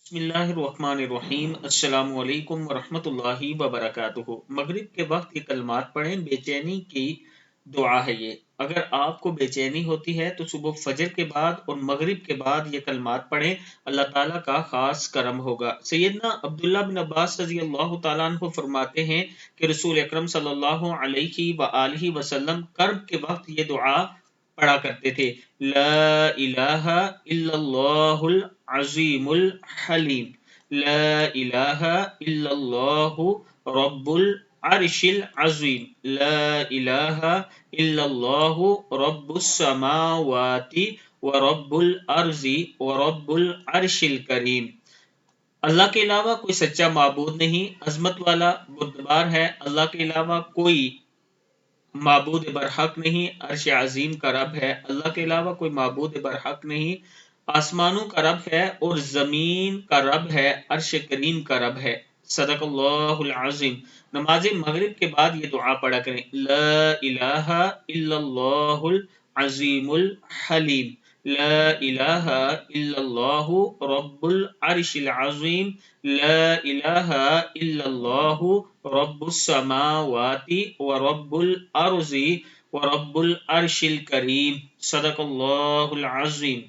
बिस्मिल्लाहिर्रहमानिर्रहीम। अस्सलाम वालेकुम वरहमतुल्लाहि वबरकातुहू। मगरिब के वक्त ये कलमात पढ़ें, बेचैनी की दुआ है ये। अगर आपको बेचैनी होती है तो सुबह फजर के बाद और मगरिब के बाद ये कलमात पढ़ें, अल्लाह ताला का खास करम होगा। सैयदना अब्दुल्ला बिन अब्बास रज़ी अल्लाह ताला अन्हु फरमाते हैं कि रसूल अकरम सल्लल्लाहु अलैहि व आलिहि वसल्लम कर्ब के वक्त ये दुआ पढ़ा करते थे। ला इलाहा इल्लल्लाहुल अज़ीमुल हलीम। ला इलाहा इल्लल्लाहु रब्बुल अर्शिल अज़ीम। ला इलाहा इल्लल्लाहु रब्बुस समावाति व रब्बुल अर्ज़ि व रब्बुल अर्शिल करीम। अल्लाह के अलावा कोई सच्चा माबूद नहीं, अजमत वाला बुर्दबार है। अल्लाह के अलावा कोई माबूद बरहक नहीं, अर्श अजीम का रब है। अल्लाह के अलावा कोई माबूद बरहक नहीं, आसमानों का रब है और जमीन का रब है, अर्श करीम का रब है। सदक़ल्लाहुल अज़ीम। नमाज मगरिब के बाद ये दुआ पढ़ा करें। ला इलाहा इल्लल्लाहुल अज़ीमुल हलीम। ला इलाहा इल्लल्लाहु रब्बुल अर्शिल अज़ीम। ला इलाहा इल्लल्लाहु रब्बुस समावाति व रब्बुल अर्ज़ि व रब्बुल अर्शिल करीम। सदक़ल्लाहुल अज़ीम।